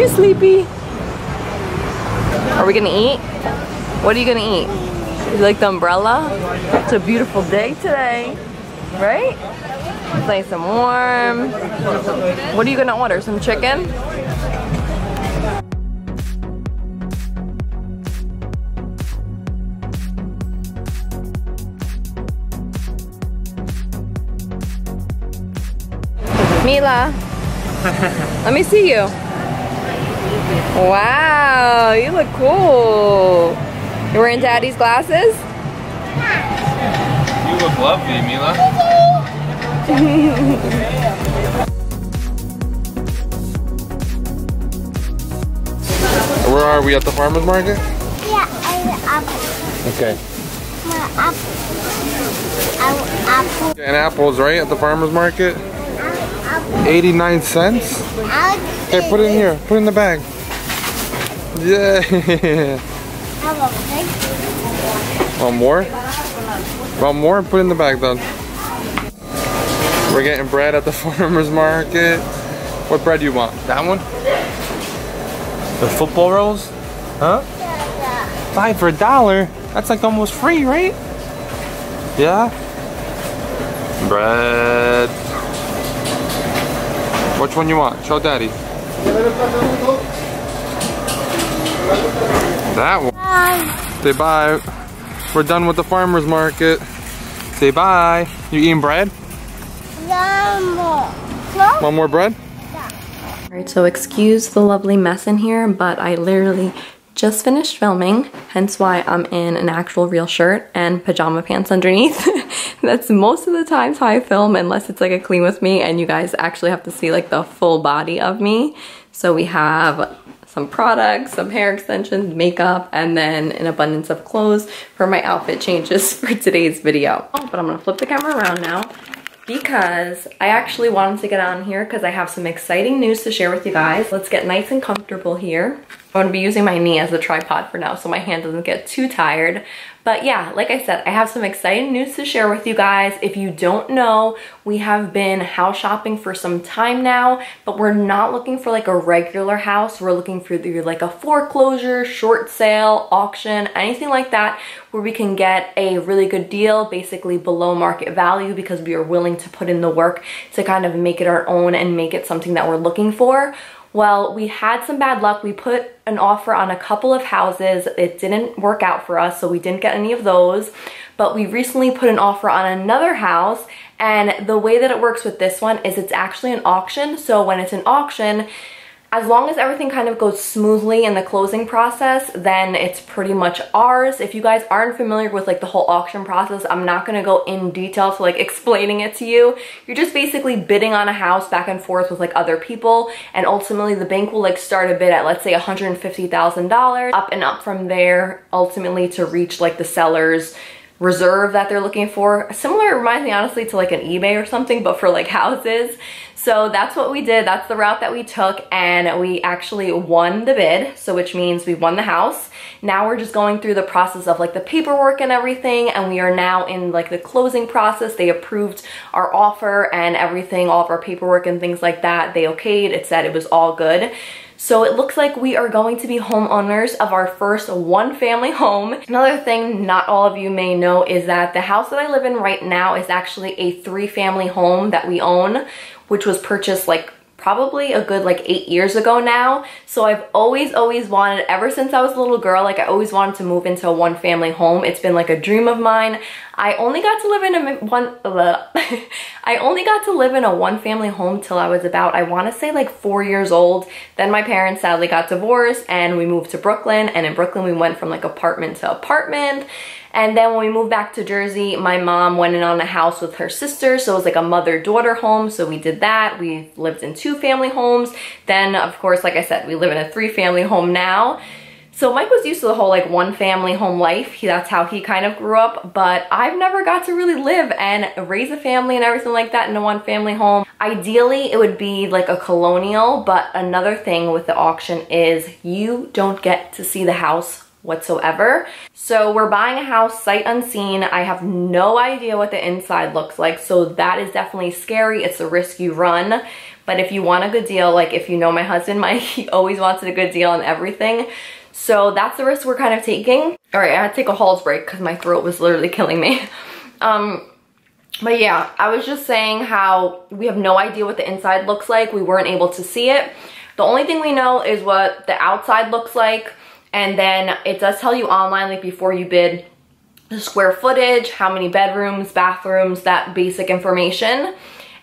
you sleepy? Are we gonna eat? What are you gonna eat? You like the umbrella? It's a beautiful day today, right? It's nice and warm. What are you gonna order? Some chicken? Mila, let me see you. Wow, you look cool. You're wearing Daddy's glasses? You look lovely, Mila. Where are we, at the farmer's market? Yeah, and apple. Okay. My apple. And apples, right, at the farmer's market? 89 cents? Okay, put it in here. Put it in the bag. Yeah. Want more? Want more? Put it in the bag then. We're getting bread at the farmer's market. What bread do you want? That one? The football rolls? Huh? 5 for $1. That's like almost free, right? Yeah? Bread. Which one you want? Show Daddy. That one. Bye. Say bye. We're done with the farmer's market. Say bye. You eating bread? Want more bread? Yeah. Alright, so excuse the lovely mess in here, but I literally just finished filming, hence why I'm in an actual real shirt and pajama pants underneath. That's most of the times how I film, unless it's like a clean with me and you guys actually have to see like the full body of me. So we have some products, some hair extensions, makeup, and then an abundance of clothes for my outfit changes for today's video. Oh, but I'm gonna flip the camera around now because I actually wanted to get on here because I have some exciting news to share with you guys. Let's get nice and comfortable here. I'm gonna be using my knee as a tripod for now so my hand doesn't get too tired. But yeah, like I said, I have some exciting news to share with you guys. If you don't know, we have been house shopping for some time now, but we're not looking for like a regular house. We're looking for either like a foreclosure, short sale, auction, anything like that, where we can get a really good deal, basically below market value, because we are willing to put in the work to kind of make it our own and make it something that we're looking for. Well, we had some bad luck. We put an offer on a couple of houses. It didn't work out for us, so we didn't get any of those. But we recently put an offer on another house, and the way that it works with this one is it's actually an auction. So when it's an auction, as long as everything kind of goes smoothly in the closing process, then it's pretty much ours. If you guys aren't familiar with like the whole auction process, I'm not gonna go in detail to like explaining it to you. You're just basically bidding on a house back and forth with like other people, and ultimately the bank will like start a bid at, let's say, $150,000, up and up from there, ultimately to reach like the seller's reserve that they're looking for. Similar, it reminds me honestly to like an eBay or something, but for like houses. So that's what we did. That's the route that we took, and we actually won the bid, so which means we won the house. Now we're just going through the process of like the paperwork and everything, and we are now in like the closing process. They approved our offer and everything, all of our paperwork and things like that. They okayed, it said it was all good. So it looks like we are going to be homeowners of our first one-family home. Another thing not all of you may know is that the house that I live in right now is actually a 3-family home that we own, which was purchased like probably a good like 8 years ago now. So I've always wanted, ever since I was a little girl, like I always wanted to move into a one-family home. It's been like a dream of mine. I only got to live in a one-family home till I was about, I want to say like 4 years old. Then my parents sadly got divorced and we moved to Brooklyn, and in Brooklyn we went from like apartment to apartment. And then when we moved back to Jersey, my mom went in on a house with her sister, so it was like a mother-daughter home, so we did that. We lived in 2-family homes. Then, of course, like I said, we live in a 3-family home now. So Mike was used to the whole like one-family home life. That's how he kind of grew up, but I've never got to really live and raise a family and everything like that in a one-family home. Ideally, it would be like a colonial, but another thing with the auction is you don't get to see the house whatsoever. So we're buying a house sight unseen. I have no idea what the inside looks like, so that is definitely scary. It's a risk you run. But if you want a good deal, like if you know my husband, Mike, he always wants a good deal on everything. So that's the risk we're kind of taking. All right, I had to take a Halls break because my throat was literally killing me. But yeah, I was just saying how we have no idea what the inside looks like. We weren't able to see it. The only thing we know is what the outside looks like. And then it does tell you online, like before you bid, the square footage, how many bedrooms, bathrooms, that basic information.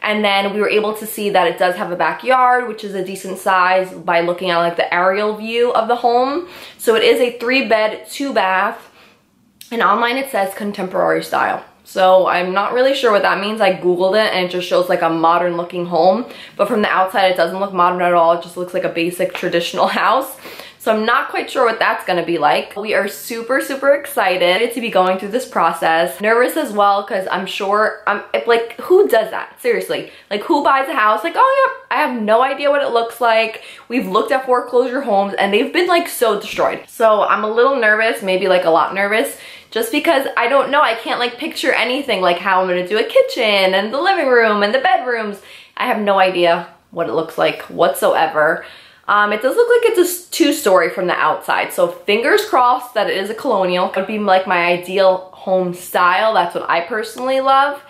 And then we were able to see that it does have a backyard, which is a decent size by looking at like the aerial view of the home. So it is a 3-bed, 2-bath, and online it says contemporary style. So I'm not really sure what that means. I Googled it and it just shows like a modern looking home, but from the outside it doesn't look modern at all. It just looks like a basic traditional house. So I'm not quite sure what that's gonna be like. We are super, super excited to be going through this process. Nervous as well, because I'm sure, like, who does that? Seriously, like who buys a house? Like, oh yeah, I have no idea what it looks like. We've looked at foreclosure homes and they've been like so destroyed. So I'm a little nervous, maybe like a lot nervous, just because I don't know, I can't like picture anything like how I'm gonna do a kitchen and the living room and the bedrooms. I have no idea what it looks like whatsoever. It does look like it's a 2-story from the outside, so fingers crossed that it is a colonial. It would be like my ideal home style. That's what I personally love.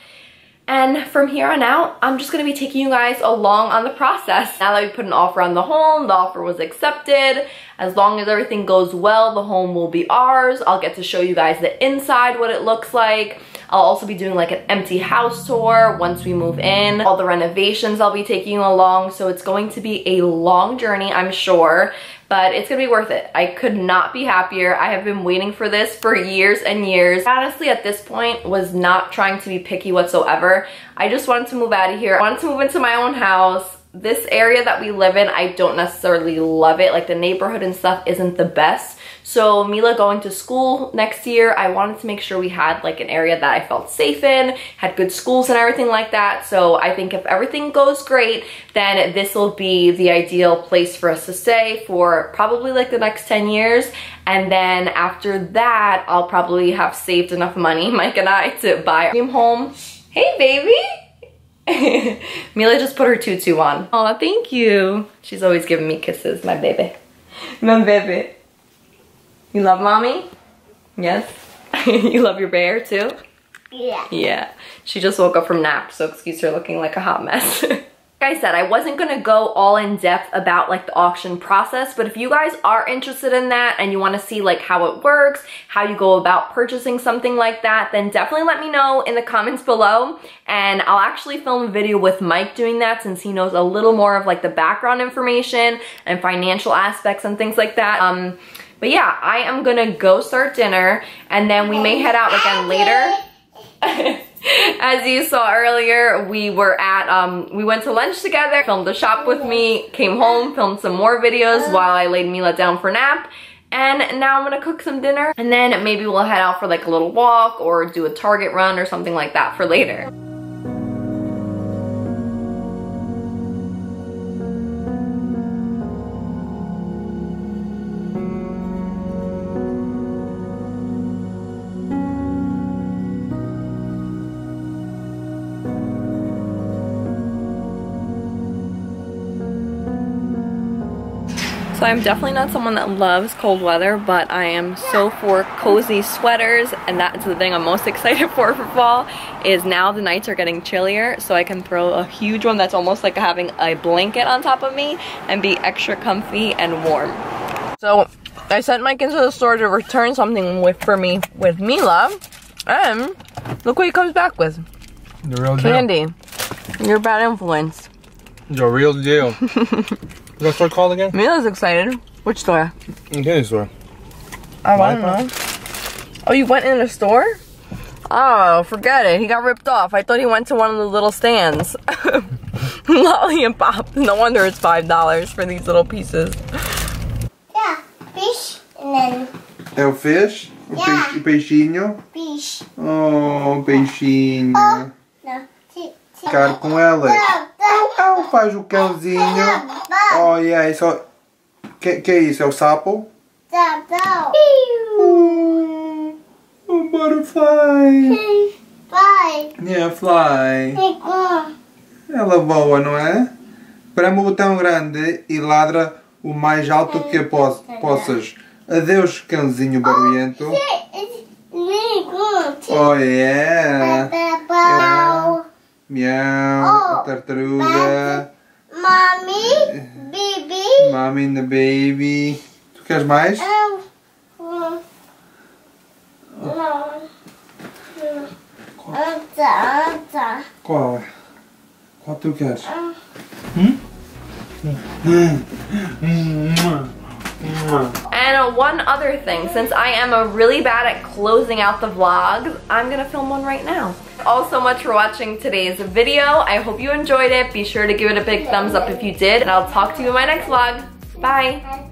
And from here on out, I'm just gonna be taking you guys along on the process. Now that we put an offer on the home, the offer was accepted. As long as everything goes well, the home will be ours. I'll get to show you guys the inside, what it looks like. I'll also be doing like an empty house tour once we move in. All the renovations I'll be taking you along. So it's going to be a long journey, I'm sure, but it's gonna be worth it. I could not be happier. I have been waiting for this for years and years. Honestly, at this point, was not trying to be picky whatsoever. I just wanted to move out of here. I wanted to move into my own house. This area that we live in, I don't necessarily love it. Like the neighborhood and stuff isn't the best. So Mila going to school next year, I wanted to make sure we had like an area that I felt safe in, had good schools and everything like that. So I think if everything goes great, then this will be the ideal place for us to stay for probably like the next 10 years. And then after that, I'll probably have saved enough money, Mike and I, to buy a dream home. Hey, baby. Mila just put her tutu on. Oh, thank you. She's always giving me kisses, my baby. My baby. You love mommy? Yes? You love your bear too? Yeah. Yeah. She just woke up from nap, so excuse her looking like a hot mess. Like I said, I wasn't gonna go all in depth about like the auction process, but if you guys are interested in that and you wanna see like how it works, how you go about purchasing something like that, then definitely let me know in the comments below. And I'll actually film a video with Mike doing that since he knows a little more of like the background information and financial aspects and things like that. But yeah, I am gonna go start dinner and then we may head out again later. As you saw earlier, we were at, we went to lunch together, filmed the shop with me, came home, filmed some more videos while I laid Mila down for nap. And now I'm gonna cook some dinner and then maybe we'll head out for like a little walk or do a Target run or something like that for later. So I'm definitely not someone that loves cold weather, but I am so for cozy sweaters, and that's the thing I'm most excited for fall, is now the nights are getting chillier, so I can throw a huge one that's almost like having a blanket on top of me and be extra comfy and warm. So I sent Mike into the store to return something for me with Mila, and look what he comes back with. The real deal. Candy. You're a bad influence. The real deal. What's the store called again? Mila's excited. Which store? Candy store. Oh, I don't know. Oh, you went in a store? Oh, forget it. He got ripped off. I thought he went to one of the little stands. Lolly and Pop. No wonder it's $5 for these little pieces. Yeah, fish and then... É o fish? Yeah. Peixinho? Fish. Oh, peixinho. Oh, no. Ficar com elas. Au, faz o cãozinho. Oh, yeah, isso... Que é isso? É o sapo? Oh, a butterfly. Fly. Yeah, fly. Ela voa, não é? Preme o botão grande e ladra o mais alto que possas. Adeus, cãozinho barulhento. Oh, yeah. Miau, a tartaruga. Mommy, baby. Mommy and the baby. Tu queres mais? Qual? Qual tu queres? And one other thing, since I am really bad at closing out the vlogs, I'm gonna film one right now. All so much for watching today's video. I hope you enjoyed it. Be sure to give it a big thumbs up if you did, and I'll talk to you in my next vlog. Bye!